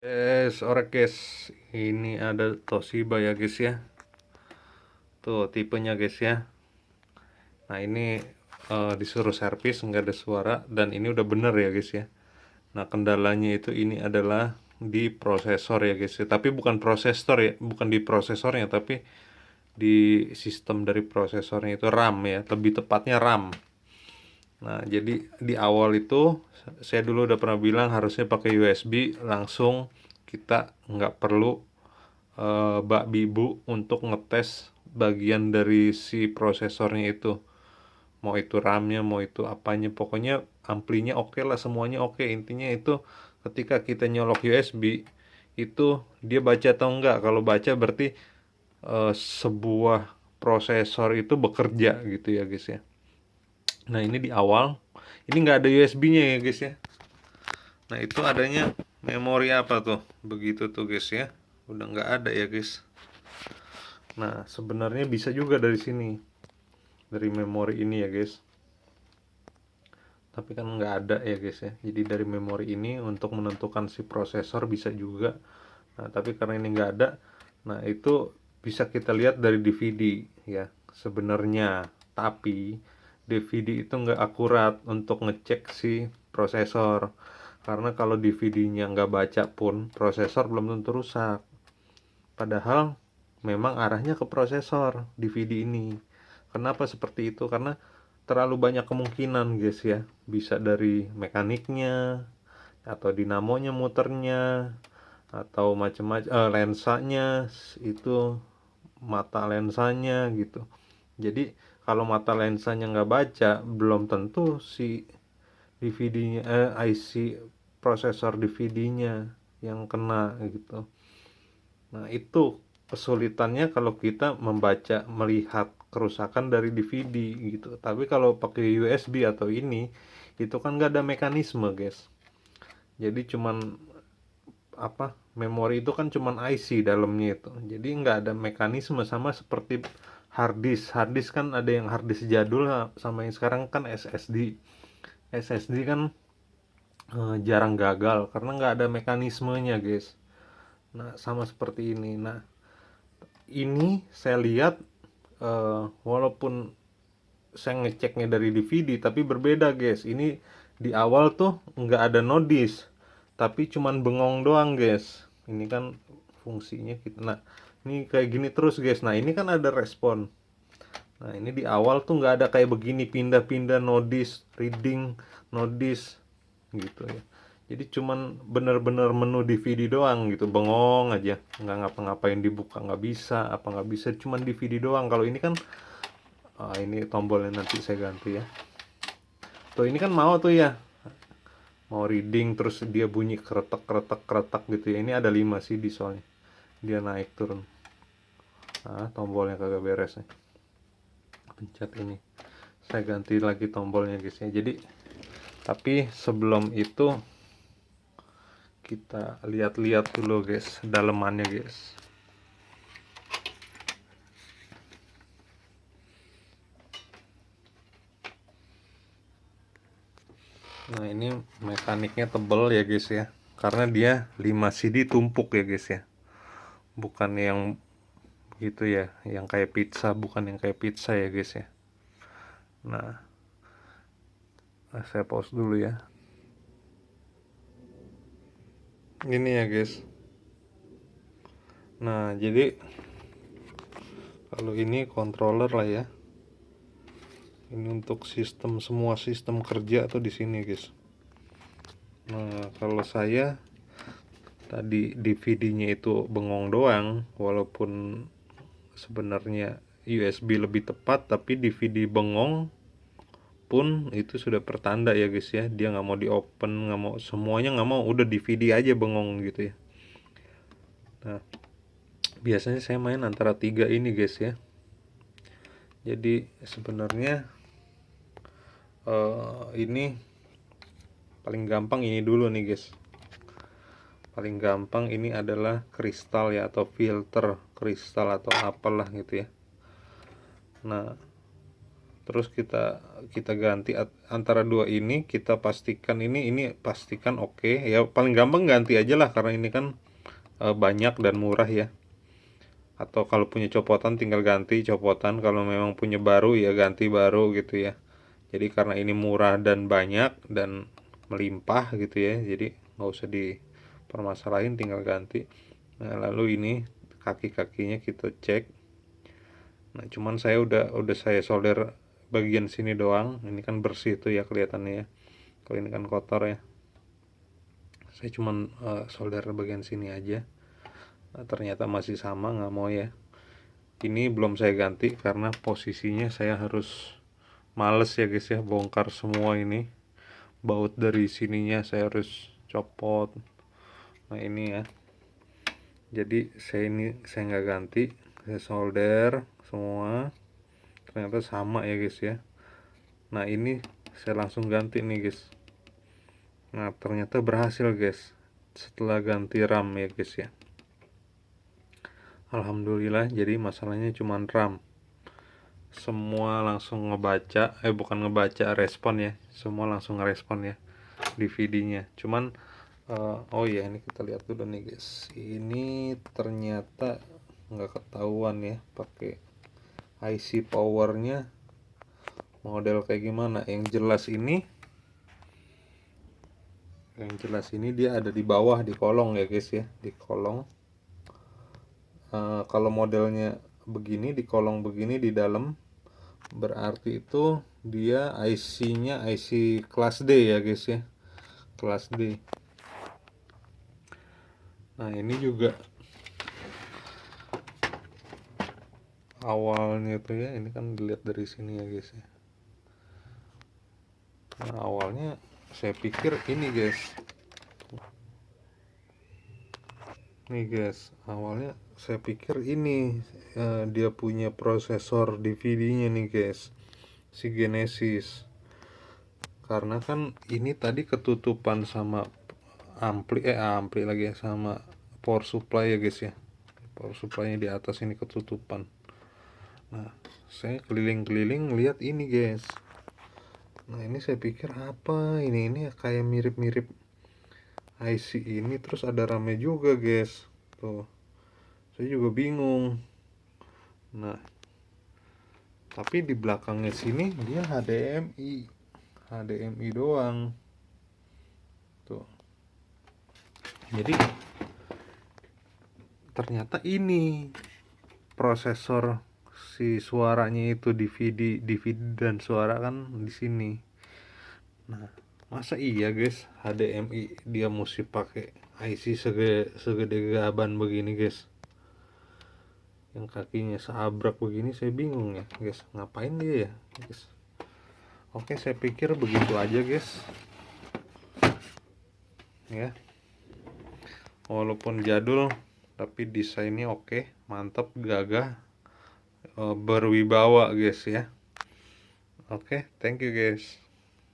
Ora guys, ini ada Toshiba ya guys ya. Tuh tipenya guys ya. Nah ini disuruh servis nggak ada suara dan ini udah bener ya guys ya. Nah kendalanya itu ini adalah di prosesor ya guys ya. Tapi bukan prosesor ya, bukan di prosesornya tapi di sistem dari prosesornya itu RAM ya. Lebih tepatnya RAM. Nah jadi di awal itu saya dulu udah pernah bilang harusnya pakai USB langsung, kita nggak perlu bak bibu untuk ngetes bagian dari si prosesornya itu, mau itu RAM-nya mau itu apanya, pokoknya amplinya oke lah, semuanya oke. Intinya itu ketika kita nyolok USB itu dia baca atau enggak. Kalau baca berarti sebuah prosesor itu bekerja gitu ya guys ya. Nah ini di awal ini nggak ada USB-nya ya guys ya. Nah itu adanya memori apa tuh, begitu tuh guys ya, udah nggak ada ya guys. Nah, sebenarnya bisa juga dari sini, dari memori ini ya guys. Tapi kan nggak ada ya guys ya. Jadi dari memori ini untuk menentukan si prosesor bisa juga. Nah, tapi karena ini nggak ada, nah itu bisa kita lihat dari DVD ya sebenarnya. Tapi DVD itu nggak akurat untuk ngecek si prosesor. Karena kalau DVD-nya nggak baca pun, prosesor belum tentu rusak. Padahal memang arahnya ke prosesor DVD ini. Kenapa seperti itu? Karena terlalu banyak kemungkinan guys ya. Bisa dari mekaniknya, atau dinamonya muternya, atau macam-macam lensanya itu, mata lensanya gitu. Jadi kalau mata lensanya nggak baca, belum tentu si DVD-nya IC prosesor DVD-nya yang kena gitu. Nah, itu kesulitannya kalau kita membaca, melihat kerusakan dari DVD gitu. Tapi kalau pakai USB atau ini, itu kan nggak ada mekanisme, guys. Jadi cuman apa? Memori itu kan cuman IC dalamnya itu. Jadi nggak ada mekanisme, sama seperti hard disk. Hard disk kan ada yang hard disk jadul sama yang sekarang kan SSD. SSD kan jarang gagal karena nggak ada mekanismenya, guys. Nah, sama seperti ini. Nah, ini saya lihat walaupun saya ngeceknya dari DVD tapi berbeda guys. Ini di awal tuh nggak ada nodis tapi cuman bengong doang guys. Ini kan fungsinya kita. Nah ini kayak gini terus guys. Nah ini kan ada respon. Nah ini di awal tuh nggak ada kayak begini, pindah-pindah nodis reading nodis gitu ya. Jadi cuman bener-bener menu DVD doang gitu, bengong aja, nggak ngapa-ngapain, dibuka nggak bisa, apa nggak bisa, cuman DVD doang. Kalau ini kan ini tombolnya nanti saya ganti ya. Tuh ini kan mau tuh ya, mau reading terus dia bunyi keretak keretak keretak gitu ya. Ini ada 5 CD soalnya, dia naik turun. Nah tombolnya kagak beres nih, pencet ini, saya ganti lagi tombolnya guys ya. Jadi tapi sebelum itu kita lihat-lihat dulu guys dalemannya guys. Nah ini mekaniknya tebel ya guys ya, karena dia 5 CD tumpuk ya guys ya, bukan yang gitu ya, yang kayak pizza, bukan yang kayak pizza ya guys ya. Nah, saya pause dulu ya. Ini ya guys. Nah jadi kalau ini controller lah ya, ini untuk sistem, semua sistem kerja tuh di sini guys. Nah kalau saya tadi DVD-nya itu bengong doang, walaupun sebenarnya USB lebih tepat, tapi DVD bengong pun itu sudah pertanda ya guys ya, dia nggak mau di open, nggak mau, semuanya nggak mau, udah DVD aja bengong gitu ya. Nah biasanya saya main antara 3 ini guys ya. Jadi sebenarnya ini paling gampang ini dulu nih guys. Paling gampang ini adalah kristal ya, atau filter kristal atau apalah gitu ya. Nah terus kita ganti antara dua ini, kita pastikan ini pastikan oke. Ya paling gampang ganti aja lah, karena ini kan banyak dan murah ya. Atau kalau punya copotan tinggal ganti copotan, kalau memang punya baru ya ganti baru gitu ya. Jadi karena ini murah dan banyak dan melimpah gitu ya, jadi nggak usah dipermasalahin, tinggal ganti. Nah lalu ini kaki-kakinya kita cek. Nah cuman saya udah saya solder bagian sini doang, ini kan bersih tuh ya kelihatannya ya, kalau ini kan kotor ya. Saya cuman solder bagian sini aja. Nah, ternyata masih sama, nggak mau ya. Ini belum saya ganti karena posisinya saya harus males ya guys ya, bongkar semua ini baut dari sininya, saya harus copot. Nah ini ya, jadi saya nggak ganti, saya solder semua, ternyata sama ya guys ya. Nah ini saya langsung ganti nih guys. Nah ternyata berhasil guys, setelah ganti RAM ya guys ya. Alhamdulillah, jadi masalahnya cuma RAM. Semua langsung ngebaca, bukan ngebaca, respon ya, semua langsung ngerespon ya DVD-nya. Cuman oh iya, ini kita lihat dulu nih guys, ini ternyata nggak ketahuan ya pakai IC powernya model kayak gimana. Yang jelas ini dia ada di bawah, di kolong ya guys ya, di kolong. Kalau modelnya begini, di kolong begini di dalam, berarti itu dia IC-nya IC kelas D ya guys ya, kelas D. Nah ini juga awalnya tuh ya, ini kan dilihat dari sini ya guys ya. Nah awalnya saya pikir ini guys, nih guys, awalnya saya pikir ini dia punya prosesor DVD-nya nih guys, si Genesis. Karena kan ini tadi ketutupan sama ampli lagi ya, sama power supply ya guys ya. Power supply-nya di atas ini ketutupan. Nah, saya keliling-keliling lihat ini guys. Nah, ini saya pikir apa ini kayak mirip-mirip IC ini, terus ada RAM-nya juga guys. Tuh. Saya juga bingung. Nah, tapi di belakangnya sini dia HDMI doang. Tuh. Jadi ternyata ini prosesor si suaranya itu, DVD dan suara kan di sini. Nah, masa iya guys HDMI dia mesti pakai IC segede gaban begini guys, yang kakinya seabrak begini. Saya bingung ya guys, ngapain dia ya guys. Oke, saya pikir begitu aja guys ya, walaupun jadul tapi desainnya oke, mantap, gagah, berwibawa guys ya. Oke, thank you guys.